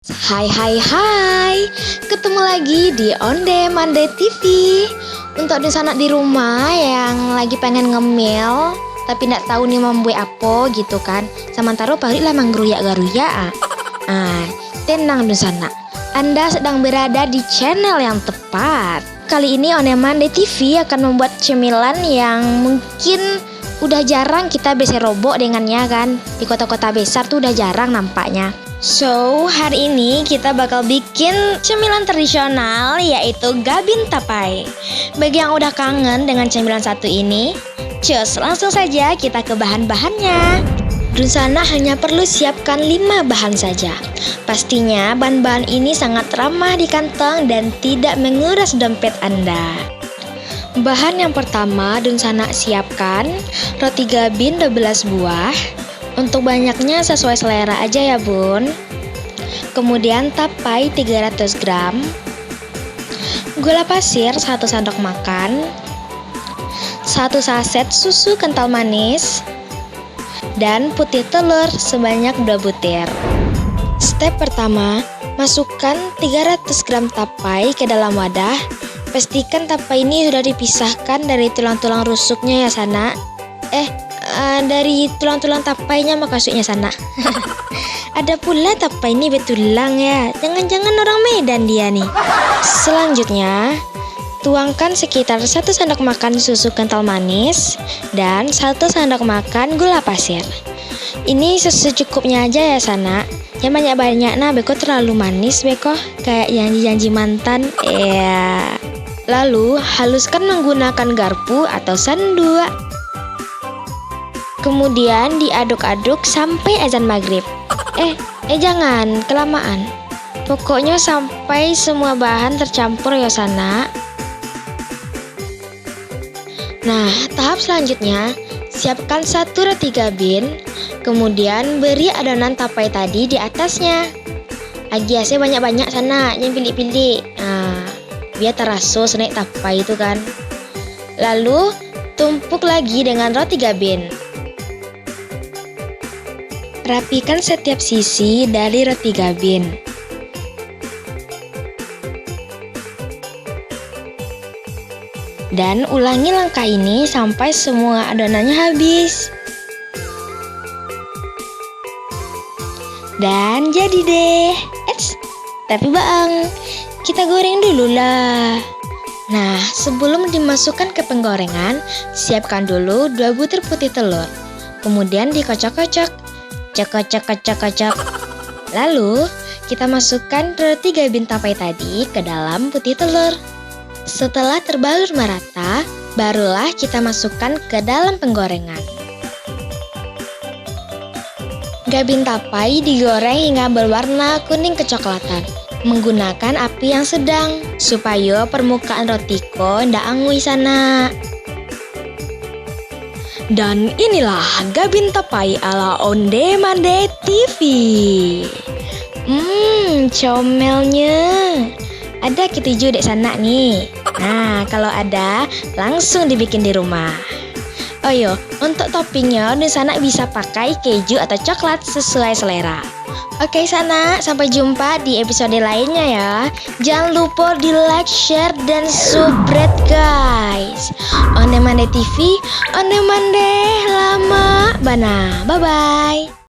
Hai, ketemu lagi di Onde Mande TV. Untuk sanak di rumah yang lagi pengen ngemil tapi nggak tahu nih mau buat apa gitu kan, sementara Parit lah menggeruyak-geruyak. Tenang sana, Anda sedang berada di channel yang tepat. Kali ini Onde Mande TV akan membuat cemilan yang mungkin udah jarang kita bisa robok dengannya kan. Di kota-kota besar tuh udah jarang nampaknya. So, hari ini kita bakal bikin cemilan tradisional yaitu gabin tapai. Bagi yang udah kangen dengan cemilan satu ini, cus langsung saja kita ke bahan-bahannya. Dunsana hanya perlu siapkan 5 bahan saja. Pastinya bahan-bahan ini sangat ramah di kantong dan tidak menguras dompet Anda. Bahan yang pertama Dunsana siapkan roti gabin 12 buah. Untuk banyaknya sesuai selera aja ya bun. Kemudian tapai 300 gram, gula pasir 1 sendok makan, 1 saset susu kental manis, dan putih telur sebanyak 2 butir. Step pertama, masukkan 300 gram tapai ke dalam wadah. Pastikan tapai ini sudah dipisahkan dari tulang-tulang rusuknya ya sana. Dari tulang-tulang tapainya maksudnya sana. Ada pula tapai ini betulang ya. Jangan-jangan orang Medan dia nih. Selanjutnya, tuangkan sekitar 1 sendok makan susu kental manis dan 1 sendok makan gula pasir. Ini secukupnya aja ya sana. Yang banyak-banyak nah beko terlalu manis beko, kayak janji-janji mantan. Lalu haluskan menggunakan garpu atau sendok. Kemudian diaduk-aduk sampai azan maghrib. Jangan kelamaan. Pokoknya sampai semua bahan tercampur ya sana. Nah, tahap selanjutnya siapkan 1 roti gabin. Kemudian beri adonan tapai tadi di atasnya. Agiasnya banyak-banyak sana, yang pilih-pilih. Biar terasa snack tapai itu kan. Lalu tumpuk lagi dengan roti gabin. Rapikan setiap sisi dari roti gabin. Dan ulangi langkah ini sampai semua adonannya habis. Dan jadi deh. Tapi bang, kita goreng dulu lah. Nah, sebelum dimasukkan ke penggorengan, siapkan dulu 2 butir putih telur. Kemudian dikocok-kocok. Cocok. Lalu kita masukkan roti gabin tapai tadi ke dalam putih telur. Setelah terbalur merata, barulah kita masukkan ke dalam penggorengan. Gabin tapai digoreng hingga berwarna kuning kecoklatan menggunakan api yang sedang supaya permukaan rotiko ndak angui sana. Dan inilah gabin tapai ala Onde Mande TV. Comelnya. Ada ketujuh dek sana nih. Nah, kalau ada langsung dibikin di rumah. Oh yo, untuk toppingnya di sana bisa pakai keju atau coklat sesuai selera. Oke sana, sampai jumpa di episode lainnya ya. Jangan lupa di like, share, dan subscribe guys. Onde Mande TV, Onde Mande lama bana. Bye-bye.